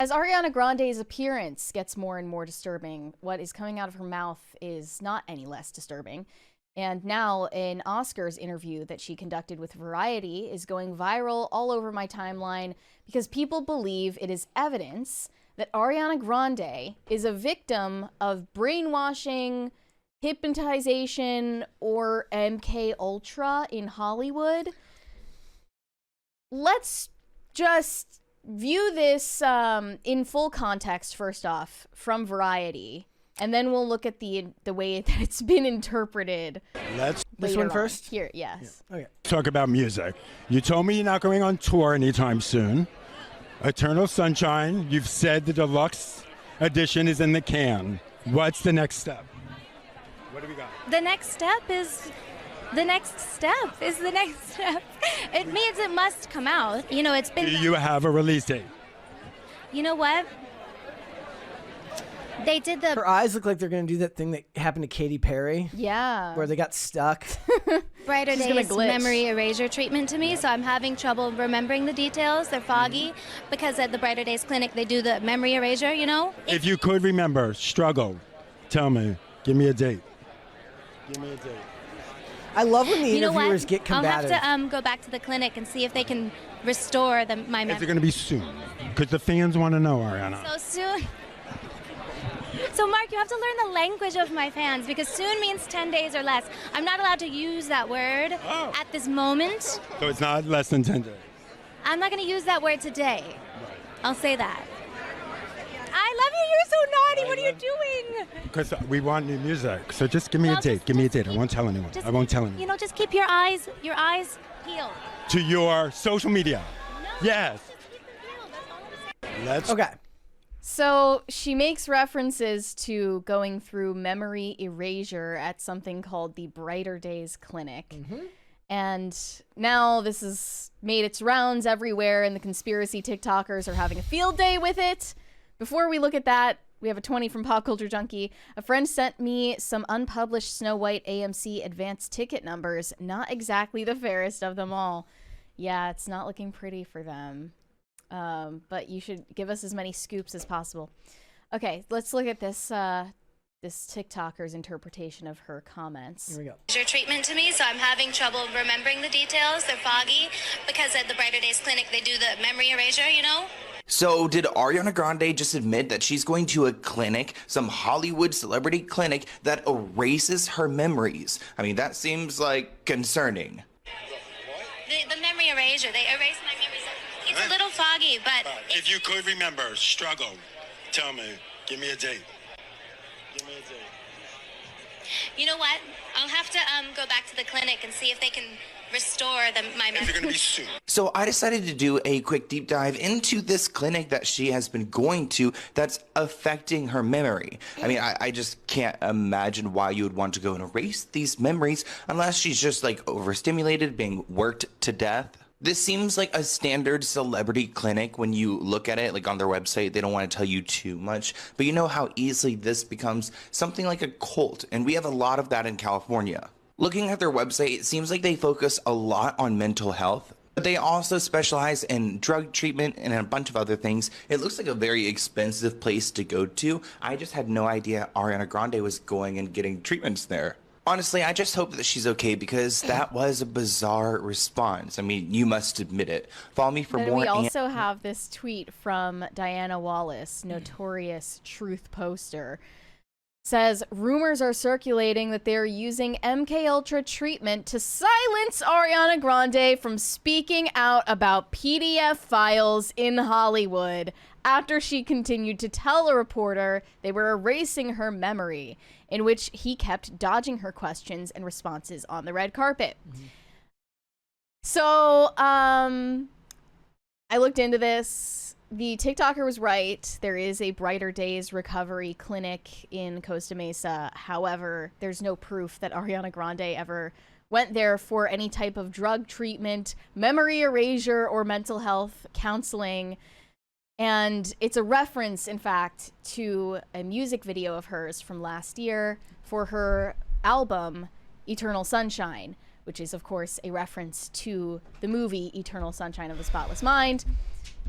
As Ariana Grande's appearance gets more and more disturbing, what is coming out of her mouth is not any less disturbing. And now an Oscars interview that she conducted with Variety is going viral all over my timeline because people believe it is evidence that Ariana Grande is a victim of brainwashing, hypnotization, or MK Ultra in Hollywood. Let's just view this in full context first off from Variety, and then we'll look at the way that it's been interpreted. Let's this one first. Here, yes. Yeah. Okay. Talk about music. You told me you're not going on tour anytime soon. Eternal Sunshine. You've said the deluxe edition is in the can. What's the next step? What do we got? The next step is the next step. It means it must come out. You know, it's been. Do you have a release date? You know what? They did the. Her eyes look like they're going to do that thing that happened to Katy Perry. Yeah. Where they got stuck. Brighter Days memory erasure treatment to me, so I'm having trouble remembering the details. They're foggy because at the Brighter Days clinic they do the memory erasure, you know? If you could remember, struggle, tell me. Give me a date. Give me a date. I love when the You know interviewers what? get combative. I'll have to go back to the clinic and see if they can restore my Is memory. it going to be soon? Because the fans want to know, Ariana. So soon. So, Mark, you have to learn the language of my fans because soon means 10 days or less. I'm not allowed to use that word at this moment. So it's not less than 10 days. I'm not going to use that word today. Right. I'll say that. I love you. You're so naughty. What are you doing? Because we want new music. So just give me a date. Give me a date. I won't tell anyone. I won't tell anyone. You know, just keep your eyes peeled. To your social media. No, Yes. just keep them peeled. That's all I'm saying. Let's. Okay. So she makes references to going through memory erasure at something called the Brighter Days Clinic. And now this has made its rounds everywhere, and the conspiracy TikTokers are having a field day with it. Before we look at that, we have a 20 from Pop Culture Junkie. A friend sent me some unpublished Snow White AMC advanced ticket numbers. Not exactly the fairest of them all. Yeah, it's not looking pretty for them. But you should give us as many scoops as possible. Okay, let's look at this this TikToker's interpretation of her comments. Here we go. Your treatment to me, so I'm having trouble remembering the details. They're foggy because at the Brighter Days clinic they do the memory erasure, you know? So did Ariana Grande just admit that she's going to a clinic, some Hollywood celebrity clinic that erases her memories? I mean, that seems like concerning. The memory erasure, they erase my memories. It's a little foggy, but If you could remember, struggle, tell me. Give me a date. Give me a date. you know what? I'll have to go back to the clinic and see if they can restore my memory. Is it going to be soon? So I decided to do a quick deep dive into this clinic that she has been going to that's affecting her memory. I mean, I just can't imagine why you would want to go and erase these memories unless she's just like overstimulated, being worked to death. This seems like a standard celebrity clinic when you look at it, like on their website. They don't want to tell you too much, but you know how easily this becomes something like a cult, and we have a lot of that in California. Looking at their website, it seems like they focus a lot on mental health, but they also specialize in drug treatment and a bunch of other things. It looks like a very expensive place to go to. I just had no idea Ariana Grande was going and getting treatments there. Honestly, I just hope that she's okay because that was a bizarre response. I mean, you must admit it. Follow me for Then more. we also have this tweet from Diana Wallace, notorious truth poster. Says, rumors are circulating that they're using MK Ultra treatment to silence Ariana Grande from speaking out about PDF files in Hollywood after she continued to tell a reporter they were erasing her memory, in which he kept dodging her questions and responses on the red carpet. So, I looked into this. The TikToker was right. There is a Brighter Days recovery clinic in Costa Mesa. However, there's no proof that Ariana Grande ever went there for any type of drug treatment, memory erasure, or mental health counseling. And it's a reference, in fact, to a music video of hers from last year for her album, Eternal Sunshine, which is, of course, a reference to the movie Eternal Sunshine of the Spotless Mind.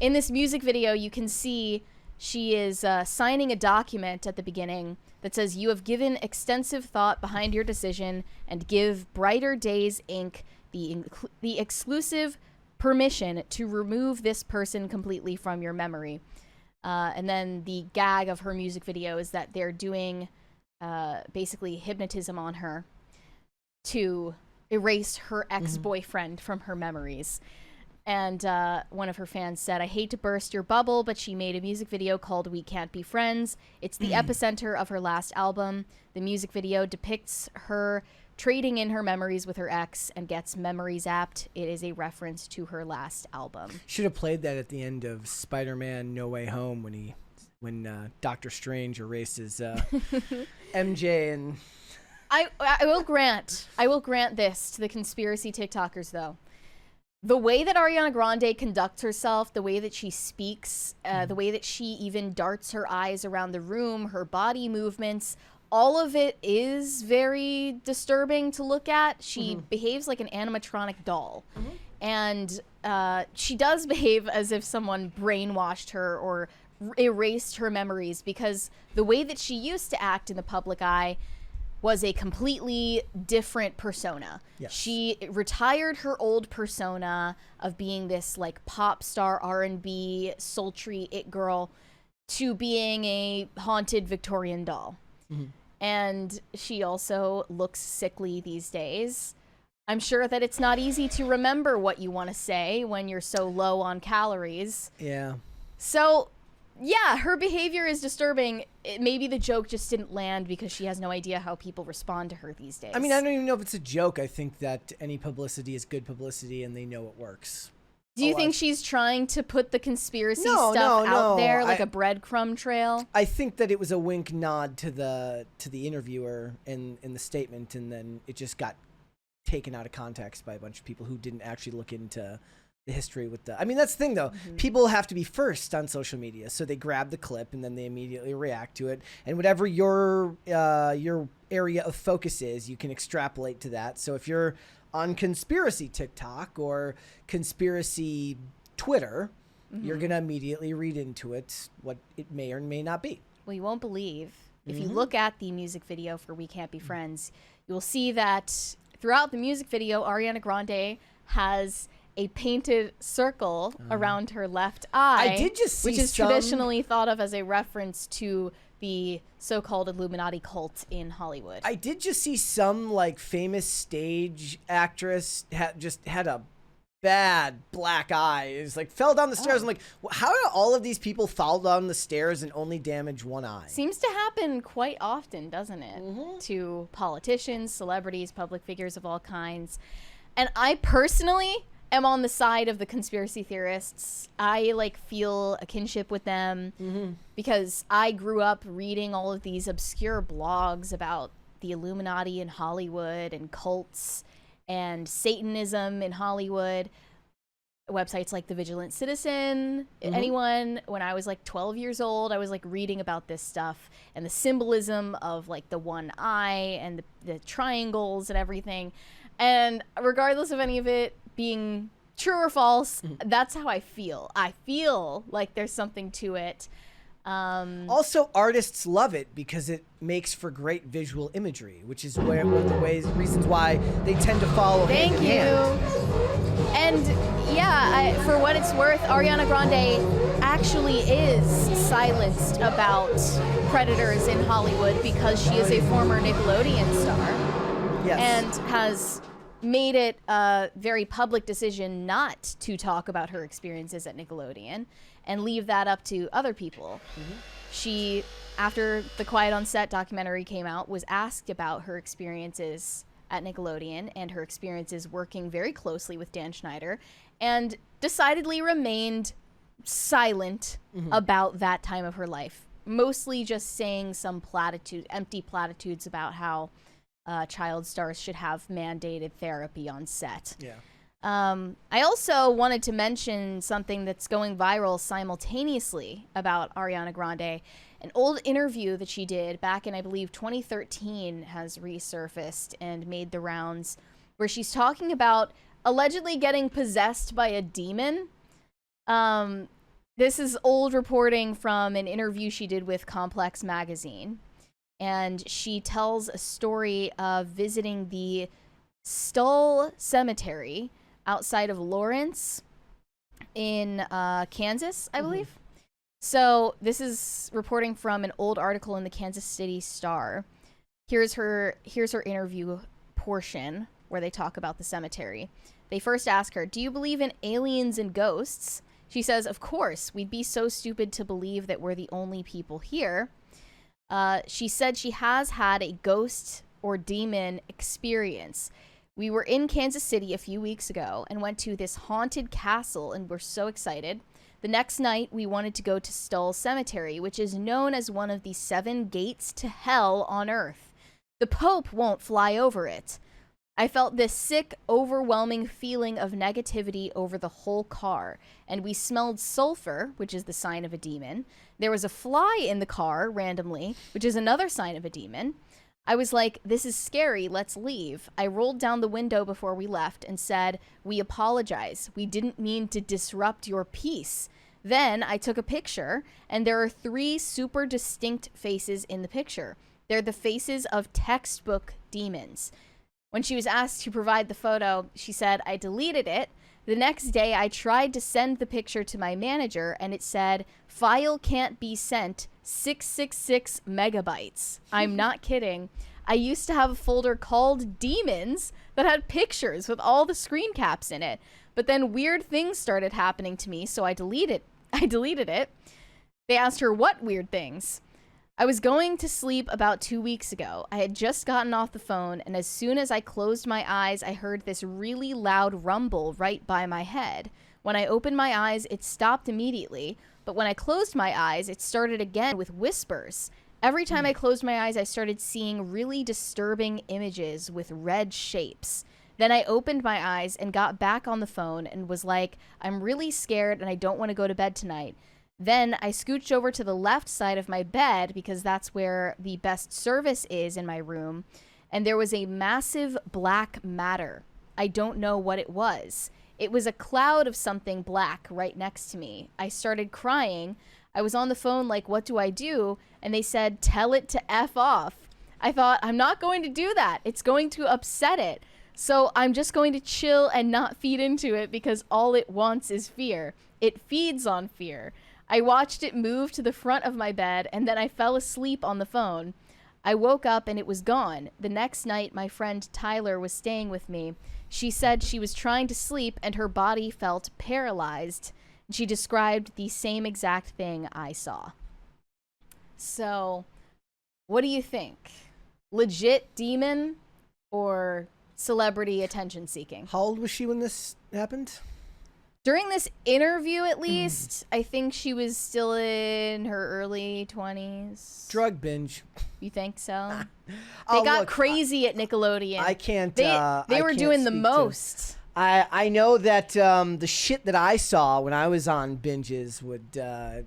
In this music video, you can see She is signing a document at the beginning that says, "You have given extensive thought behind your decision and give Brighter Days Inc. the exclusive permission to remove this person completely from your memory." And then the gag of her music video is that they're doing basically hypnotism on her to erase her ex-boyfriend from her memories. And one of her fans said, "I hate to burst your bubble, but she made a music video called We Can't Be Friends. It's the epicenter of her last album. The music video depicts her trading in her memories with her ex and gets memory zapped. It is a reference to her last album." Should have played that at the end of Spider-Man No Way Home when Doctor Strange erases MJ and... I will grant this to the conspiracy TikTokers, though. The way that Ariana Grande conducts herself, the way that she speaks, the way that she even darts her eyes around the room, her body movements, all of it is very disturbing to look at. She behaves like an animatronic doll. And she does behave as if someone brainwashed her or erased her memories, because the way that she used to act in the public eye was a completely different persona. Yes. She retired her old persona of being this like pop star R&B sultry it girl to being a haunted Victorian doll. And she also looks sickly these days. I'm sure that it's not easy to remember what you want to say when you're so low on calories. Yeah. So yeah, her behavior is disturbing. Maybe the joke just didn't land because she has no idea how people respond to her these days. I mean, I don't even know if it's a joke. I think that any publicity is good publicity, and they know it works. Do you think she's trying to put the conspiracy No, stuff no, out no. there like a breadcrumb trail? I think that it was a wink nod to the interviewer in the statement, and then it just got taken out of context by a bunch of people who didn't actually look into the history with the... I mean, that's the thing, though. People have to be first on social media, so they grab the clip and then they immediately react to it. And whatever your area of focus is, you can extrapolate to that. So if you're on conspiracy TikTok or conspiracy Twitter, you're going to immediately read into it what it may or may not be. Well, you won't believe. If you look at the music video for We Can't Be Friends, you will see that throughout the music video, Ariana Grande has a painted circle around her left eye. I did just see which is some... traditionally thought of as a reference to the so-called Illuminati cult in Hollywood. I did just see some like famous stage actress had a bad black eye. It was like fell down the stairs. I'm like, how do all of these people fall down the stairs and only damage one eye? Seems to happen quite often, doesn't it? To politicians, celebrities, public figures of all kinds. And I personally am on the side of the conspiracy theorists. I like feel a kinship with them because I grew up reading all of these obscure blogs about the Illuminati in Hollywood and cults and Satanism in Hollywood. Websites like The Vigilant Citizen. Anyone, when I was like 12 years old, I was like reading about this stuff and the symbolism of like the one eye and the triangles and everything. And regardless of any of it being true or false, that's how I feel. I feel like there's something to it. Also, artists love it because it makes for great visual imagery, which is one of the reasons why they tend to follow hand in hand. And yeah, for what it's worth, Ariana Grande actually is silenced about predators in Hollywood because she is a former Nickelodeon star. Yes. And has made it a very public decision not to talk about her experiences at Nickelodeon and leave that up to other people. She, after the Quiet on Set documentary came out, was asked about her experiences at Nickelodeon and her experiences working very closely with Dan Schneider, and decidedly remained silent about that time of her life, mostly just saying some empty platitudes about how child stars should have mandated therapy on set. Yeah. I also wanted to mention something that's going viral simultaneously about Ariana Grande. An old interview that she did back in, I believe, 2013 has resurfaced and made the rounds, where she's talking about allegedly getting possessed by a demon. This is old reporting from an interview she did with Complex Magazine. And she tells a story of visiting the Stull Cemetery outside of Lawrence in Kansas, I believe. So this is reporting from an old article in the Kansas City Star. Here's her interview portion where they talk about the cemetery. They first ask her, "Do you believe in aliens and ghosts?" She says, "Of course. We'd be so stupid to believe that we're the only people here." She said she has had a ghost or demon experience. "We were in Kansas City a few weeks ago and went to this haunted castle and were so excited. The next night, we wanted to go to Stull Cemetery, which is known as one of the 7 gates to hell on Earth. The Pope won't fly over it. I felt this sick, overwhelming feeling of negativity over the whole car, and we smelled sulfur, which is the sign of a demon. There was a fly in the car, randomly, which is another sign of a demon. I was like, this is scary, let's leave. I rolled down the window before we left and said, 'We apologize. We didn't mean to disrupt your peace.' Then I took a picture, and there are 3 super distinct faces in the picture. They're the faces of textbook demons." When she was asked to provide the photo, she said, "I deleted it. The next day, I tried to send the picture to my manager, and it said, 'File can't be sent, 666 megabytes.' I'm not kidding. I used to have a folder called Demons that had pictures with all the screen caps in it. But then weird things started happening to me, so I deleted it." They asked her, "What weird things?" "I was going to sleep about 2 weeks ago. I had just gotten off the phone, and as soon as I closed my eyes, I heard this really loud rumble right by my head. When I opened my eyes, it stopped immediately, but when I closed my eyes, it started again with whispers. Every time I closed my eyes, I started seeing really disturbing images with red shapes. Then I opened my eyes and got back on the phone and was like, I'm really scared and I don't want to go to bed tonight. Then I scooched over to the left side of my bed because that's where the best service is in my room, and there was a massive black matter. I don't know what it was. It was a cloud of something black right next to me. I started crying. I was on the phone like, what do I do? And they said, tell it to F off. I thought, I'm not going to do that. It's going to upset it. So I'm just going to chill and not feed into it because all it wants is fear. It feeds on fear. I watched it move to the front of my bed, and then I fell asleep on the phone. I woke up and it was gone. The next night, my friend Tyler was staying with me. She said she was trying to sleep and her body felt paralyzed. She described the same exact thing I saw. So, what do you think? Legit demon or celebrity attention seeking? How old was she when this happened? During this interview, at least, I think she was still in her early 20s. Drug binge. You think so? They got crazy at Nickelodeon. I can't. They were doing the most. I know that the shit that I saw when I was on binges would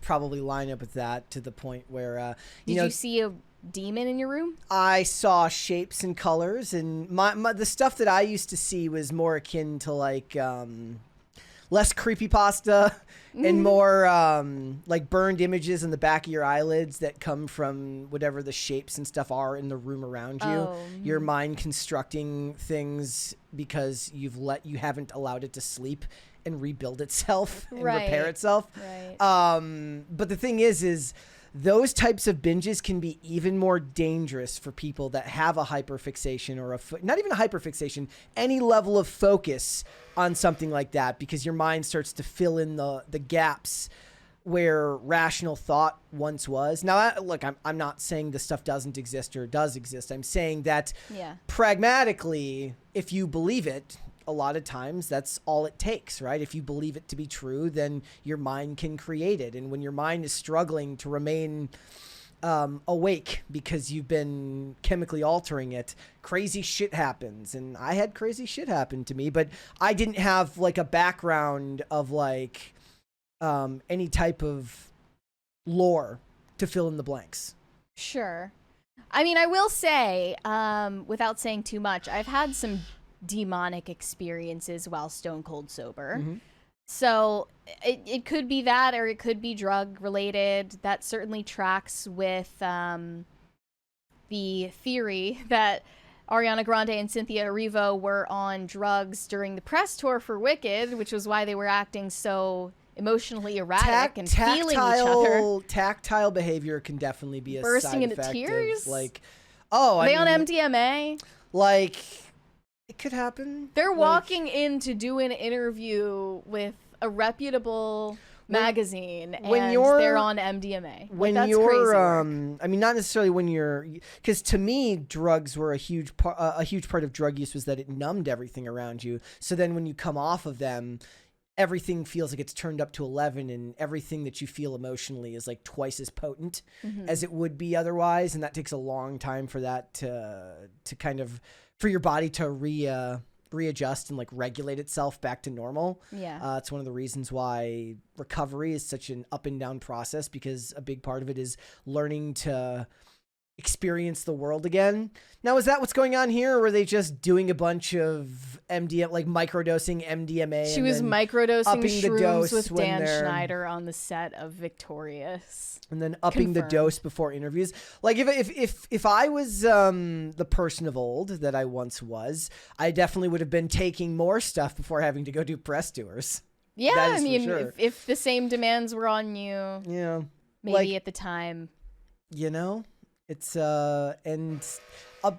probably line up with that to the point where Did you see a demon in your room? I saw shapes and colors, and the stuff that I used to see was more akin to like less creepypasta and more like burned images in the back of your eyelids that come from whatever the shapes and stuff are in the room around you. Your mind constructing things because you haven't allowed it to sleep and rebuild itself and repair itself. Right. But the thing is those types of binges can be even more dangerous for people that have a hyperfixation or not even a hyperfixation, any level of focus on something like that, because your mind starts to fill in the gaps where rational thought once was. Now, look, I'm not saying this stuff doesn't exist or does exist. I'm saying that pragmatically, if you believe it, a lot of times that's all it takes, right? If you believe it to be true, then your mind can create it. And when your mind is struggling to remain awake because you've been chemically altering it, crazy shit happens. And I had crazy shit happen to me, but I didn't have like a background of like any type of lore to fill in the blanks. Sure. I mean, I will say, without saying too much, I've had some demonic experiences while stone cold sober. So it could be that, or it could be drug related. That certainly tracks with the theory that Ariana Grande and Cynthia Erivo were on drugs during the press tour for Wicked, which was why they were acting so emotionally erratic and feeling each other. Tactile behavior can definitely be a bursting side into effect tears. Of, like, oh, are they on MDMA? Like, it could happen. They're walking in to do an interview with a reputable magazine, and they're on MDMA. When that's you're, crazy I mean, not necessarily when you're, because to me, drugs were a huge part of drug use was that it numbed everything around you. So then when you come off of them, everything feels like it's turned up to 11, and everything that you feel emotionally is like twice as potent as it would be otherwise. And that takes a long time for that to kind of, for your body to readjust and like regulate itself back to normal. Yeah. It's one of the reasons why recovery is such an up and down process, because a big part of it is learning to experience the world again. Now, is that what's going on here, or were they just doing a bunch of MDMA, like microdosing MDMA? She was microdosing upping the dose shrooms with when Dan they're- Schneider on the set of Victorious. And then upping the Confirmed. dose before interviews. Like if I was the person of old that I once was, I definitely would have been taking more stuff before having to go do press tours. Yeah, That I is for mean, sure. if the same demands were on you, Yeah. maybe Like, at the time. you know, it's and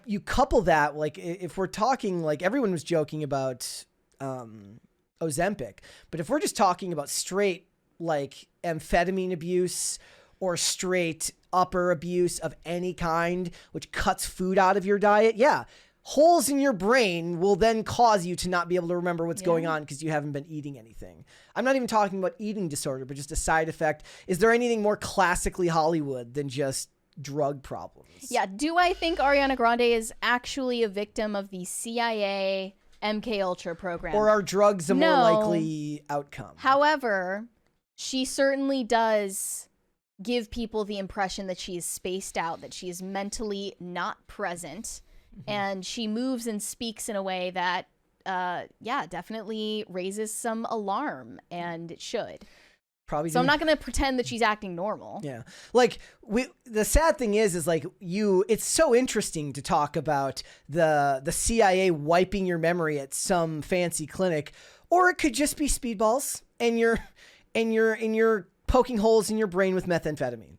you couple that, like, if we're talking, like, everyone was joking about Ozempic, but if we're just talking about straight like amphetamine abuse or straight upper abuse of any kind, which cuts food out of your diet, yeah, holes in your brain will then cause you to not be able to remember what's going on because you haven't been eating anything. I'm not even talking about eating disorder, but just a side effect. Is there anything more classically Hollywood than just drug problems? Yeah, do I think Ariana Grande is actually a victim of the CIA MK Ultra program? Or are drugs a more No. likely outcome? However, she certainly does give people the impression that she is spaced out, that she is mentally not present, and she moves and speaks in a way that, definitely raises some alarm, and it should. Probably. So I'm not going to pretend that she's acting normal. Yeah. Like the sad thing is like it's so interesting to talk about the CIA wiping your memory at some fancy clinic, or it could just be speedballs and you're poking holes in your brain with methamphetamine.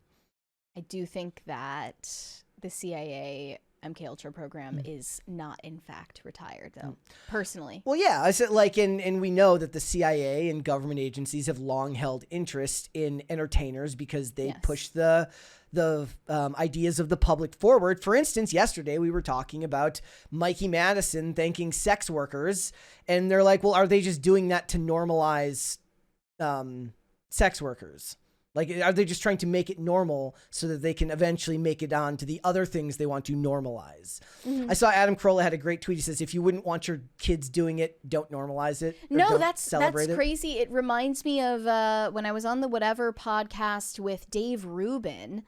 I do think that the CIA MK Ultra program is not in fact retired, though, personally. Well, yeah, I said, like, and we know that the CIA and government agencies have long held interest in entertainers because they push the ideas of the public forward. For instance, yesterday we were talking about Mikey Madison thanking sex workers, and they're like, well, are they just doing that to normalize sex workers? Like, are they just trying to make it normal so that they can eventually make it on to the other things they want to normalize? I saw Adam Carolla had a great tweet. He says, if you wouldn't want your kids doing it, don't normalize it. No, that's crazy. It reminds me of when I was on the Whatever podcast with Dave Rubin.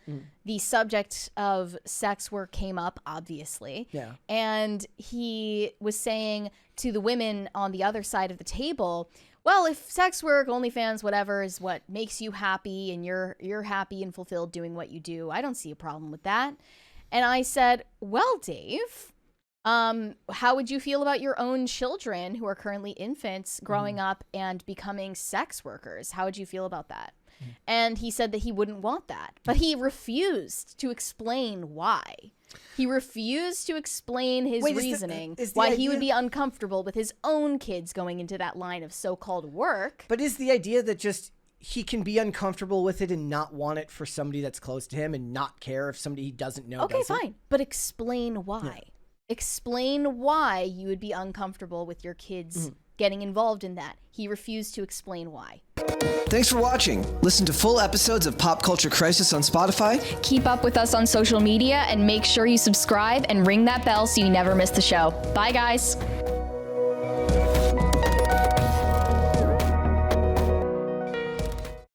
The subject of sex work came up, obviously. Yeah. And he was saying to the women on the other side of the table, well, if sex work, OnlyFans, whatever, is what makes you happy and you're happy and fulfilled doing what you do, I don't see a problem with that. And I said, well, Dave, how would you feel about your own children who are currently infants growing up and becoming sex workers? How would you feel about that? And he said that he wouldn't want that, but he refused to explain why. He refused to explain his reasoning why he would be uncomfortable with his own kids going into that line of so-called work. But is the idea that just he can be uncomfortable with it and not want it for somebody that's close to him and not care if somebody he doesn't know Okay, does it? fine. But explain why. Yeah. Explain why you would be uncomfortable with your kids getting involved in that. He refused to explain why. Thanks for watching. Listen to full episodes of Pop Culture Crisis on Spotify. Keep up with us on social media and make sure you subscribe and ring that bell so you never miss the show. Bye, guys.